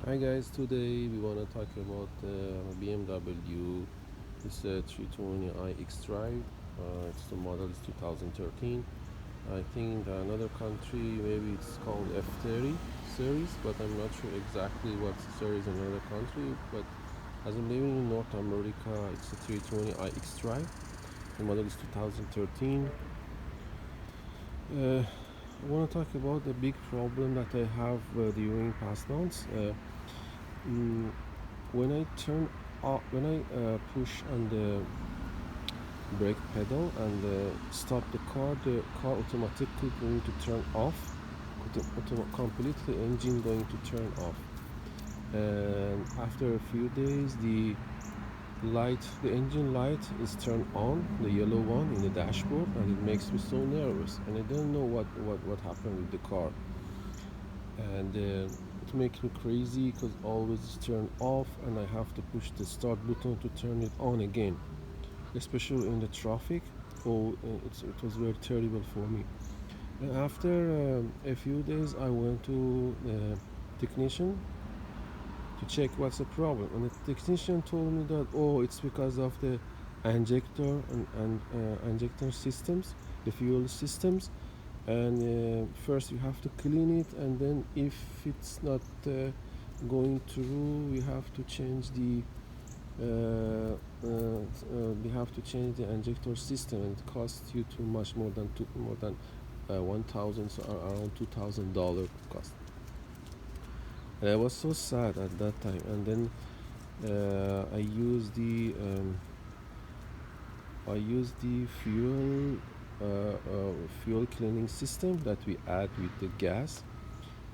Hi guys, today we want to talk about BMW. It's a 320i X-Drive. It's the model is 2013. I think another country maybe it's called F30 series, but I'm not sure exactly what series in another country. But as I'm living in North America, it's a 320i X-Drive. The model is 2013. I want to talk about the big problem that I have during past months. Mm, when I turn when I push on the brake pedal and stop the car automatically going to turn off, completely engine going to turn off. And after a few days, the engine light is turned on, the yellow one in the dashboard, and it makes me so nervous. And I don't know what happened with the car. And it makes me crazy because always turn off, and I have to push the start button to turn it on again, especially in the traffic. It was very terrible for me. And after a few days, I went to the technician to check what's the problem, and the technician told me that it's because of the injector systems, the fuel systems, and first you have to clean it, and then if it's not going through, we have to change the we have to change the injector system, and it costs you too much, more than 1,000, so around $2,000 cost. And I was so sad at that time. And then I used the fuel cleaning system that we add with the gas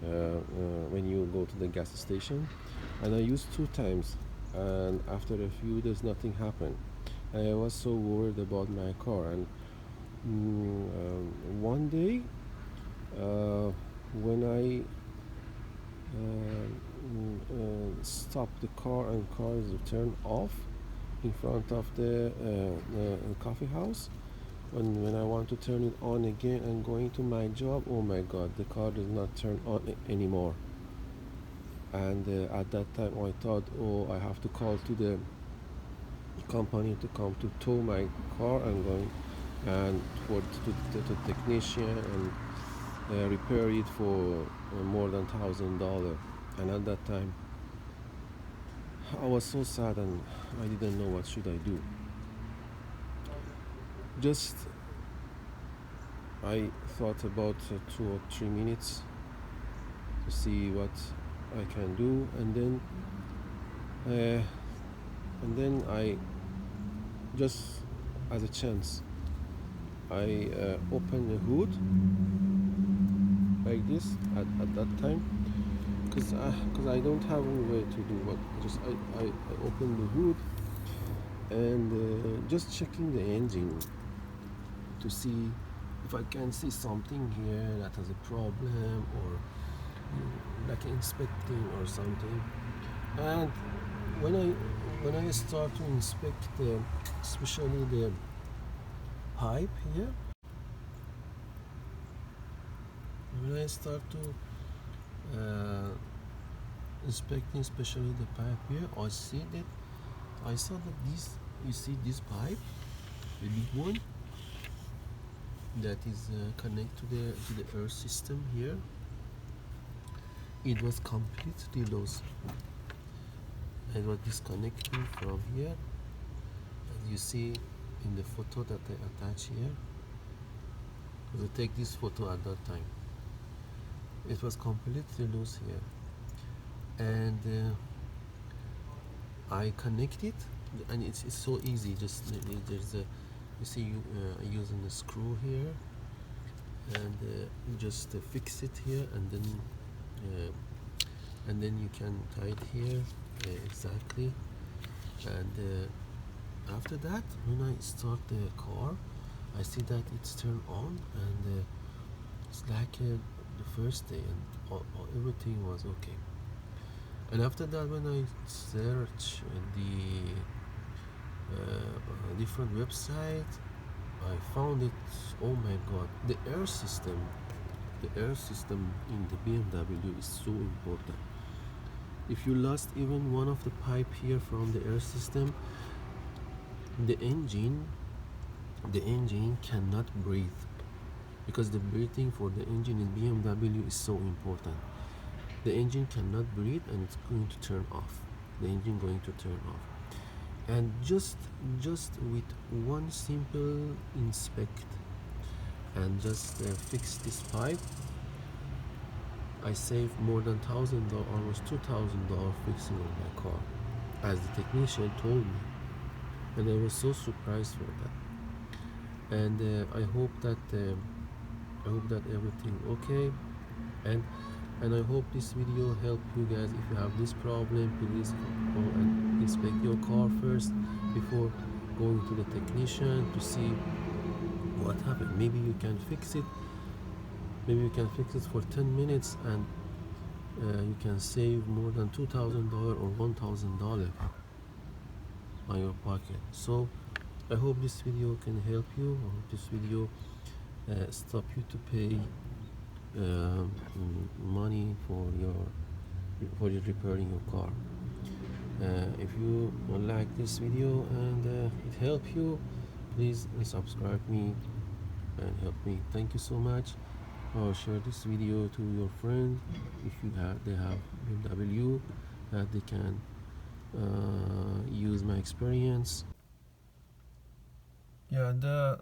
when you go to the gas station, and I used two times. And after a few days, nothing happened. I was so worried about my car. And one day, uh, when I stopped the car and cars turned off in front of the coffee house, when I want to turn it on again and going to my job, oh my god, the car does not turn on anymore. And at that time I thought, oh, I have to call to the company to come to tow my car and going and for to technician and repair it for more than $1,000. And at that time I was so sad, and I didn't know what should I do. Just I thought about 2 or 3 minutes to see what I can do, uh, and then I just, as a chance, I opened the hood like this at that time, because I don't have any way to do what. Just I opened the hood and just checking the engine to see if I can see something here that has a problem, or like inspecting or something. And when I when I start to inspect especially the pipe here, when I start to uh, inspecting especially the pipe here, I saw that this, you see this pipe, the big one that is connected to the air system here, it was completely loose. It was disconnecting from here, as you see in the photo that I attach here. I take this photo at that time. It was completely loose here, and I connect it, and it's so easy. Just there's a, you see, using a screw here, and you just fix it here, and then you can tie it here exactly. And after that, when I start the car, I see that it's turned on, and it's like the first day, and everything was okay. And after that, when I search the different website, I found it. Oh my god, the air system in the BMW is so important. If you lost even one of the pipe here from the air system, the engine cannot breathe, because the breathing for the engine in BMW is so important. The engine cannot breathe and it's going to turn off. The engine going to turn off. And just with one simple inspect and just fix this pipe, I saved more than $1,000, almost $2,000 fixing on my car, as the technician told me, and I was so surprised for that. And I hope that everything okay, and I hope this video helped you guys. If you have this problem, please go and inspect your car first before going to the technician to see what happened. Maybe you can fix it. Maybe you can fix it for 10 minutes and you can save more than $2,000 or $1,000 on your pocket. So I hope this video can help you. I hope this video stop you to pay money for repairing your car. If you like this video and it helped you, please subscribe me and help me. Thank you so much. Share this video to your friend if they have BMW, that they can use my experience. Yeah, the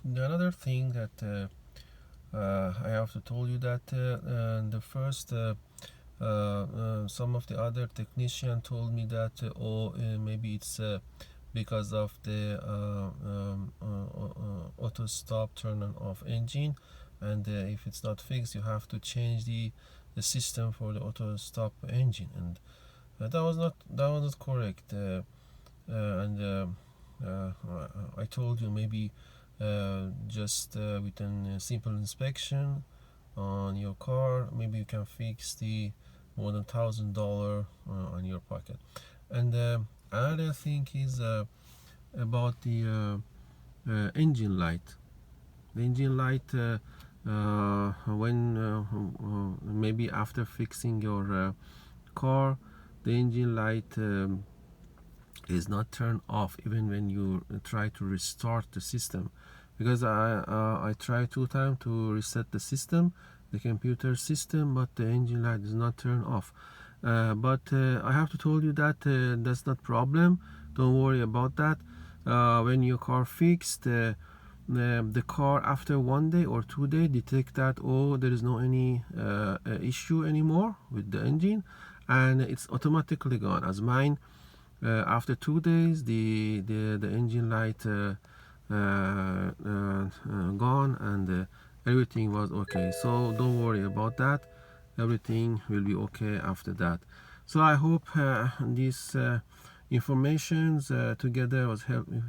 another thing that I have to tell you that the first some of the other technician told me that maybe it's because of the auto stop turn on off engine, and if it's not fixed you have to change the system for the auto stop engine, and that was not correct. And I told you maybe just with a simple inspection on your car, maybe you can fix the more than $1,000 on your pocket. And another thing is about the engine light. The engine light, when maybe after fixing your car, the engine light is not turned off even when you try to restart the system, because I tried 2 times to reset the system, the computer system, but the engine light is not turned off. But I have to tell you that that's not problem. Don't worry about that. When your car fixed, the car after 1 day or 2 days detect that there is no any issue anymore with the engine, and it's automatically gone. As mine, after 2 days the engine light gone, and everything was okay. So don't worry about that, everything will be okay after that. So I hope these informations together was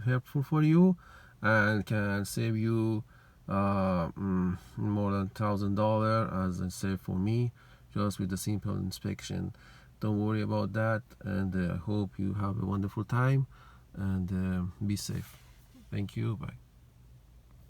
helpful for you and can save you more than $1,000, as I say, for me, just with a simple inspection. Don't worry about that, and hope you have a wonderful time, and be safe. Thank you. Bye.